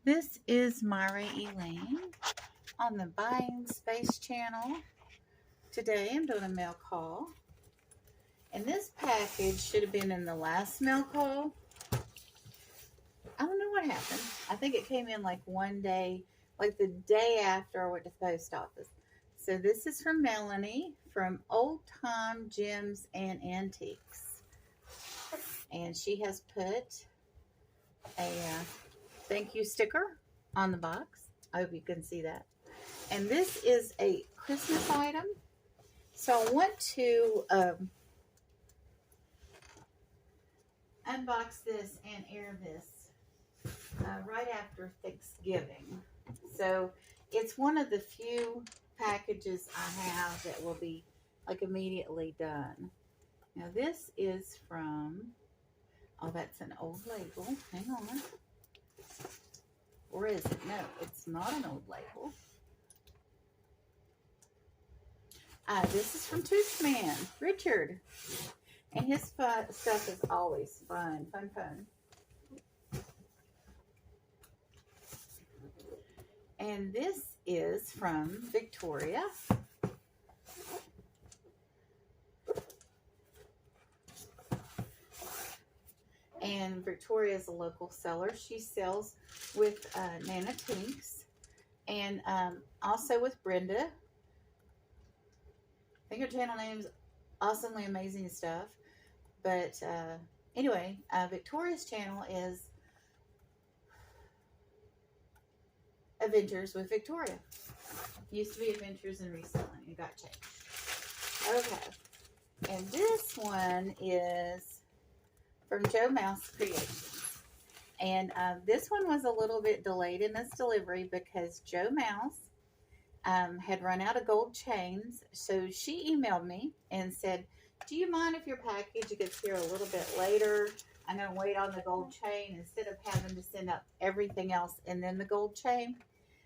This is Myra Elaine on the Buying Space channel. Today I'm doing a mail call. And this package should have been in the last mail call. I don't know what happened. I think it came in like one day, like the day after I went to the post office. So this is from Melanie from Old Time Gems and Antiques. And she has put a thank you sticker on the box. I hope you can see that. And this is a Christmas item. So I want to unbox this and air this right after Thanksgiving. So it's one of the few packages I have that will be like immediately done. Now this is from, oh, that's an old label. Hang on. Or is it? No, it's not an old label. This is from Tooth Man, Richard. And his stuff is always fun. And this is from Victoria. And Victoria is a local seller. She sells with Nana Tinks and also with Brenda. I think her channel name's Awesomely Amazing Stuff. But anyway, Victoria's channel is Adventures with Victoria. Used to be Adventures and Reselling. It got changed. Okay. And this one is from Joe Mouse Creations. And this one was a little bit delayed in its delivery because Joe Mouse had run out of gold chains. So she emailed me and said, do you mind if your package gets here a little bit later? I'm going to wait on the gold chain instead of having to send out everything else and then the gold chain.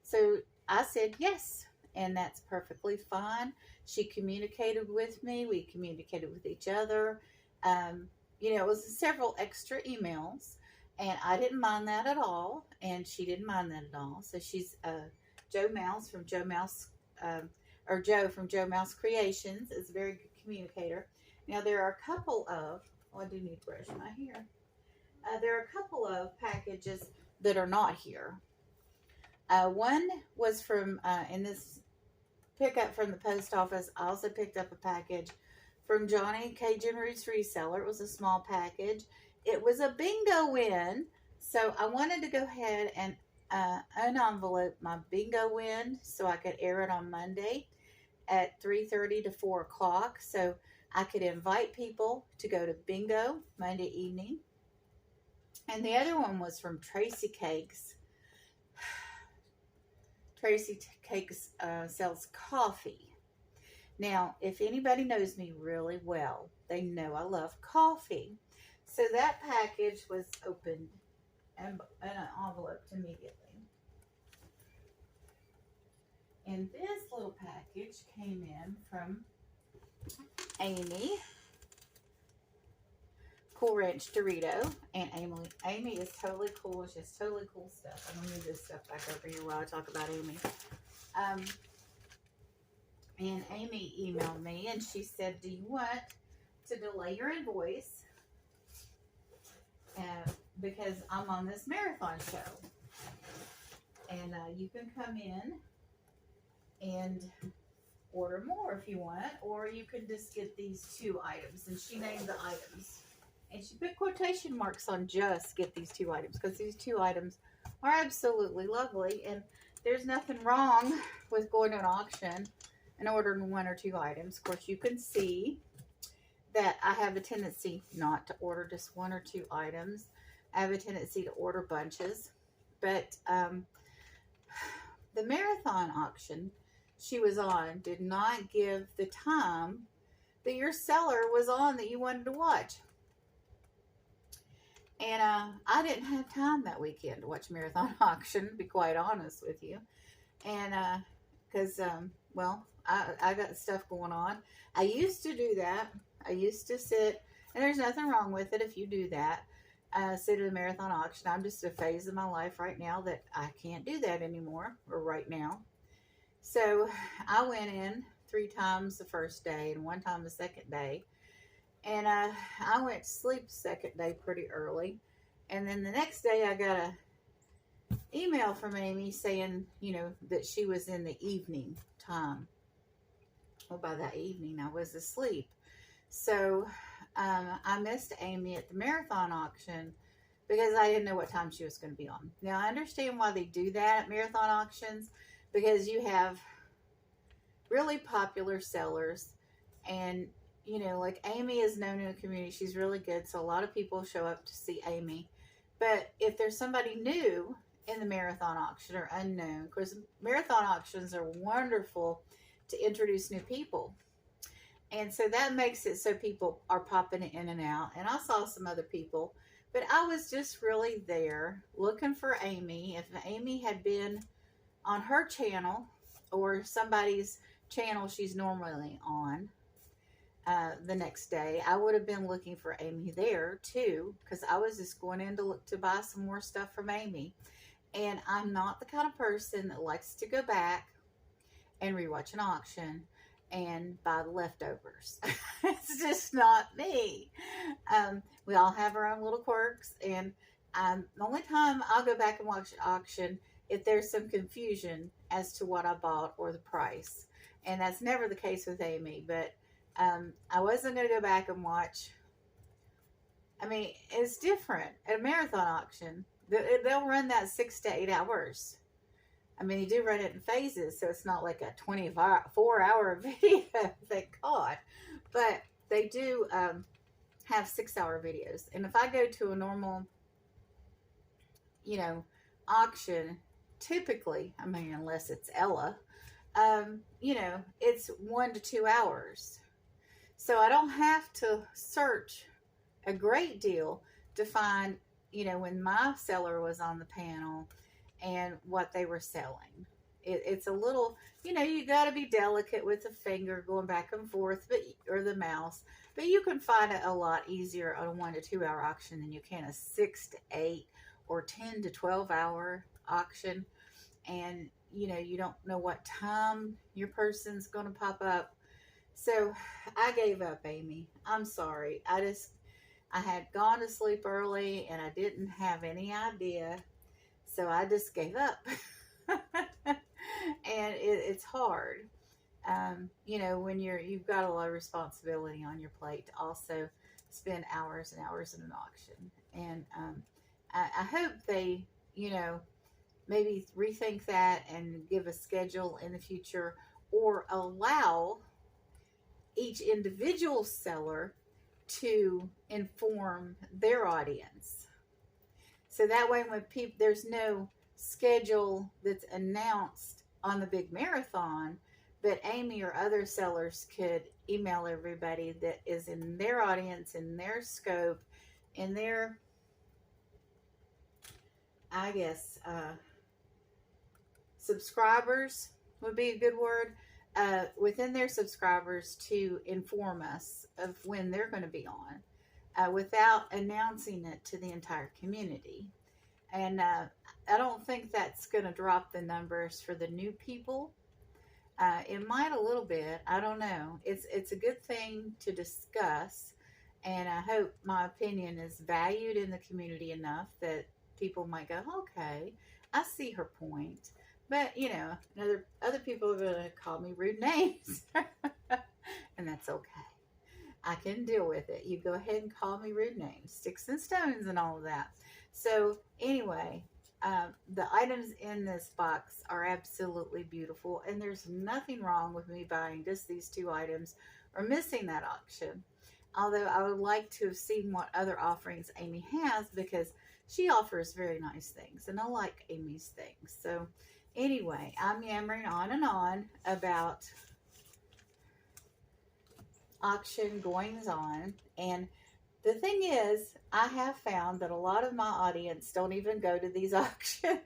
So I said yes, and that's perfectly fine. She communicated with me. We communicated with each other. You know, it was several extra emails, and I didn't mind that at all, and she didn't mind that at all. So she's Joe Mouse from Joe Mouse, or Joe from Joe Mouse Creations is a very good communicator. Now there are a couple of, oh, I do need to brush my hair. There are a couple of packages that are not here. One was from, in this pickup from the post office, I also picked up a package from Johnny Cajun Roots Reseller. It was a small package. It was a bingo win. So I wanted to go ahead and unenvelope my bingo win so I could air it on Monday at 3:30 to 4 o'clock. So I could invite people to go to bingo Monday evening. And the other one was from Tracy Cakes. Tracy Cakes sells coffee. Now, if anybody knows me really well, they know I love coffee. So that package was opened and enveloped immediately. And this little package came in from Amy, Cool Ranch Dorito. And Amy is totally cool. She has totally cool stuff. I'm going to move this stuff back over here while I talk about Amy. And Amy emailed me and she said, do you want to delay your invoice? Because I'm on this marathon show. And you can come in and order more if you want. Or you can just get these 2 items. And she named the items. And she put quotation marks on just get these 2 items. Because these 2 items are absolutely lovely. And there's nothing wrong with going to an auction and ordering 1 or 2 items. Of course, you can see that I have a tendency not to order just 1 or 2 items. I have a tendency to order bunches. But the marathon auction she was on did not give the time that your seller was on that you wanted to watch. And I didn't have time that weekend to watch marathon auction, to be quite honest with you. And because, well, I got stuff going on. I used to do that. I used to sit, and there's nothing wrong with it if you do that. sit at a marathon auction. I'm just at a phase of my life right now that I can't do that anymore, or right now. So I went in 3 times the first day and 1 time the second day. And I went to sleep the second day pretty early. And then the next day I got a email from Amy saying, that she was in the evening time. Well, by that evening I was asleep. So I missed Amy at the marathon auction because I didn't know what time she was going to be on. Now, I understand why they do that at marathon auctions, because you have really popular sellers, and like Amy is known in the community. She's really good, so a lot of people show up to see Amy. But if there's somebody new in the marathon auction or unknown, because marathon auctions are wonderful to introduce new people. And so that makes it so people are popping in and out. And I saw some other people, but I was just really there looking for Amy. If Amy had been on her channel or somebody's channel she's normally on the next day, I would have been looking for Amy there too, because I was just going in to look to buy some more stuff from Amy. And I'm not the kind of person that likes to go back and rewatch an auction and buy the leftovers. It's just not me. We all have our own little quirks, and the only time I'll go back and watch an auction if there's some confusion as to what I bought or the price. And that's never the case with Amy, but I wasn't going to go back and watch. I mean, it's different at a marathon auction. They'll run that 6 to 8 hours. I mean, you do run it in phases, so it's not like a 24-hour video, thank God. But they do have 6-hour videos. And if I go to a normal, auction, typically, I mean, unless it's Ella, it's 1 to 2 hours. So I don't have to search a great deal to find, when my seller was on the panel and what they were selling. It's a little, you got to be delicate with the finger going back and forth, or the mouse, but you can find it a lot easier on a 1 to 2 hour auction than you can a 6 to 8 or 10 to 12 hour auction. And, you don't know what time your person's going to pop up. So I gave up, Amy. I'm sorry. I had gone to sleep early and I didn't have any idea. So I just gave up. And it's hard. When you've got a lot of responsibility on your plate to also spend hours and hours in an auction. And I hope they, maybe rethink that and give a schedule in the future, or allow each individual seller to inform their audience. So that way, when there's no schedule that's announced on the big marathon, but Amy or other sellers could email everybody that is in their audience, in their scope, in their, I guess, subscribers would be a good word, within their subscribers, to inform us of when they're going to be on, without announcing it to the entire community. And I don't think that's going to drop the numbers for the new people. It might a little bit. I don't know. It's a good thing to discuss, and I hope my opinion is valued in the community enough that people might go, okay, I see her point. But, other people are going to call me rude names. And that's okay. I can deal with it. You go ahead and call me rude names, sticks and stones and all of that. So anyway, the items in this box are absolutely beautiful. And there's nothing wrong with me buying just these 2 items or missing that auction. Although I would like to have seen what other offerings Amy has, because she offers very nice things. And I like Amy's things. So anyway, I'm yammering on and on about auction goings on. And the thing is, I have found that a lot of my audience don't even go to these auctions.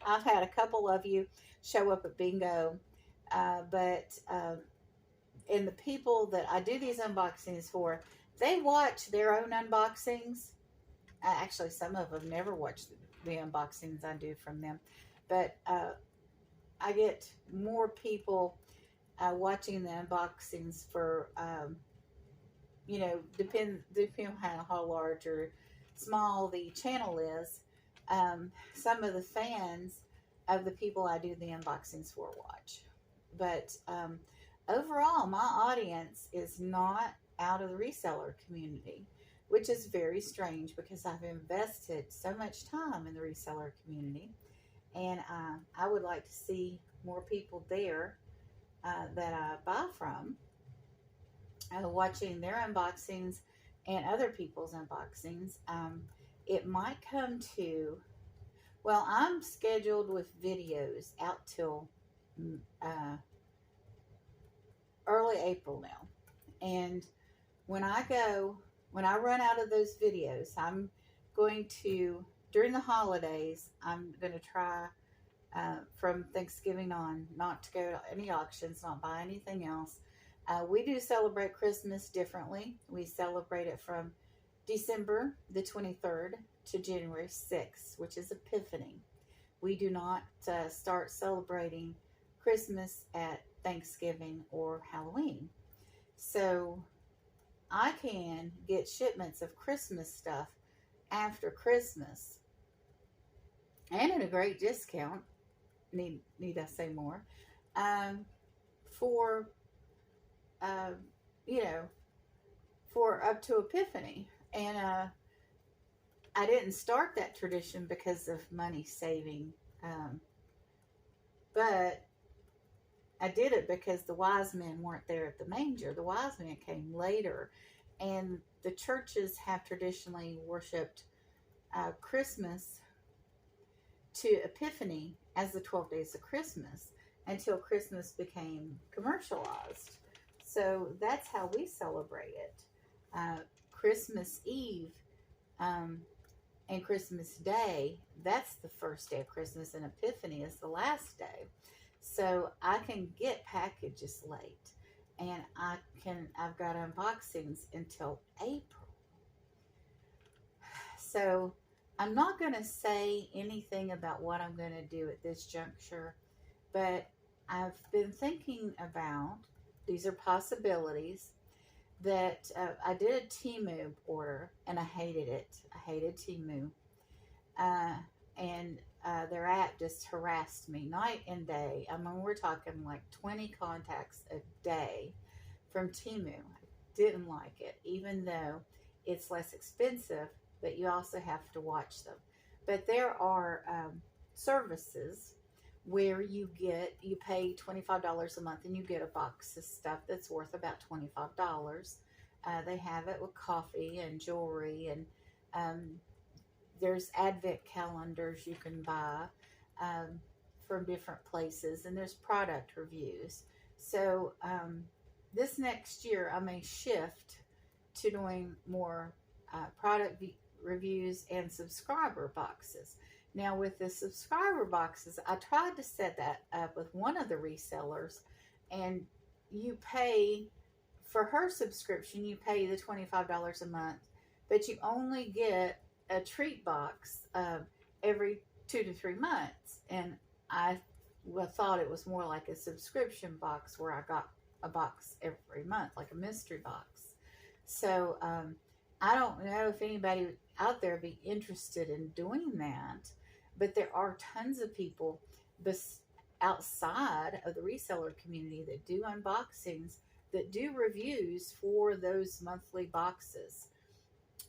I've had a couple of you show up at bingo, but and the people that I do these unboxings for, they watch their own unboxings actually, some of them never watch the unboxings I do from them. But I get more people watching the unboxings for, depend on how large or small the channel is. Some of the fans of the people I do the unboxings for watch. But overall, my audience is not out of the reseller community, which is very strange because I've invested so much time in the reseller community, and I would like to see more people there that I buy from, watching their unboxings and other people's unboxings. It might come to, well, I'm scheduled with videos out till uh, early April now. And when I run out of those videos, I'm going to, during the holidays, I'm going to try from Thanksgiving on not to go to any auctions, not buy anything else. We do celebrate Christmas differently. We celebrate it from December the 23rd to January 6th, which is Epiphany. We do not start celebrating Christmas at Thanksgiving or Halloween. So I can get shipments of Christmas stuff after Christmas and at a great discount. Need I say more? For uh, you know, for up to Epiphany, and I didn't start that tradition because of money saving, but I did it because the wise men weren't there at the manger. The wise men came later, and the churches have traditionally worshipped Christmas to Epiphany as the 12 days of Christmas until Christmas became commercialized. So that's how we celebrate it. Christmas Eve and Christmas Day, that's the first day of Christmas, and Epiphany is the last day. So I can get packages late, and I've got unboxings until April. So I'm not going to say anything about what I'm going to do at this juncture, but I've been thinking about, these are possibilities, that I did a Temu order, and I hated it. I hated Temu. And their app just harassed me night and day. I mean, we're talking like 20 contacts a day from Temu. I didn't like it, even though it's less expensive, but you also have to watch them. But there are services where you pay $25 a month and you get a box of stuff that's worth about $25. They have it with coffee and jewelry, and there's advent calendars you can buy from different places, and there's product reviews. So this next year I may shift to doing more product reviews and subscriber boxes. Now, with the subscriber boxes, I tried to set that up with one of the resellers, and you pay for her subscription, you pay the $25 a month, but you only get a treat box every 2 to 3 months. And I thought it was more like a subscription box where I got a box every month, like a mystery box. So I don't know if anybody out there would be interested in doing that, but there are tons of people outside of the reseller community that do unboxings, that do reviews for those monthly boxes.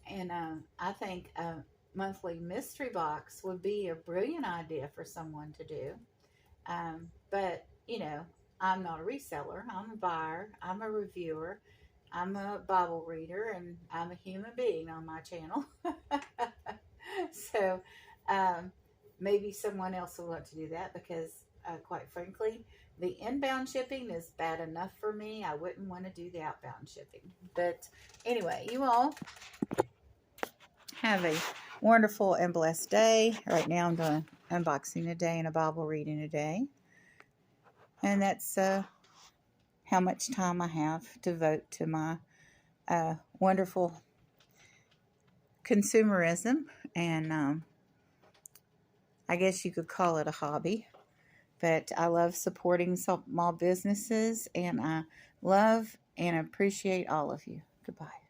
And I think a monthly mystery box would be a brilliant idea for someone to do. But, I'm not a reseller. I'm a buyer. I'm a reviewer. I'm a Bible reader, and I'm a human being on my channel. So maybe someone else will want to do that because, quite frankly, the inbound shipping is bad enough for me. I wouldn't want to do the outbound shipping. But anyway, you all have a wonderful and blessed day. Right now I'm doing unboxing a day and a Bible reading a day. And that's how much time I have to devote to my wonderful consumerism, and I guess you could call it a hobby. But I love supporting small businesses, and I love and appreciate all of you. Goodbye.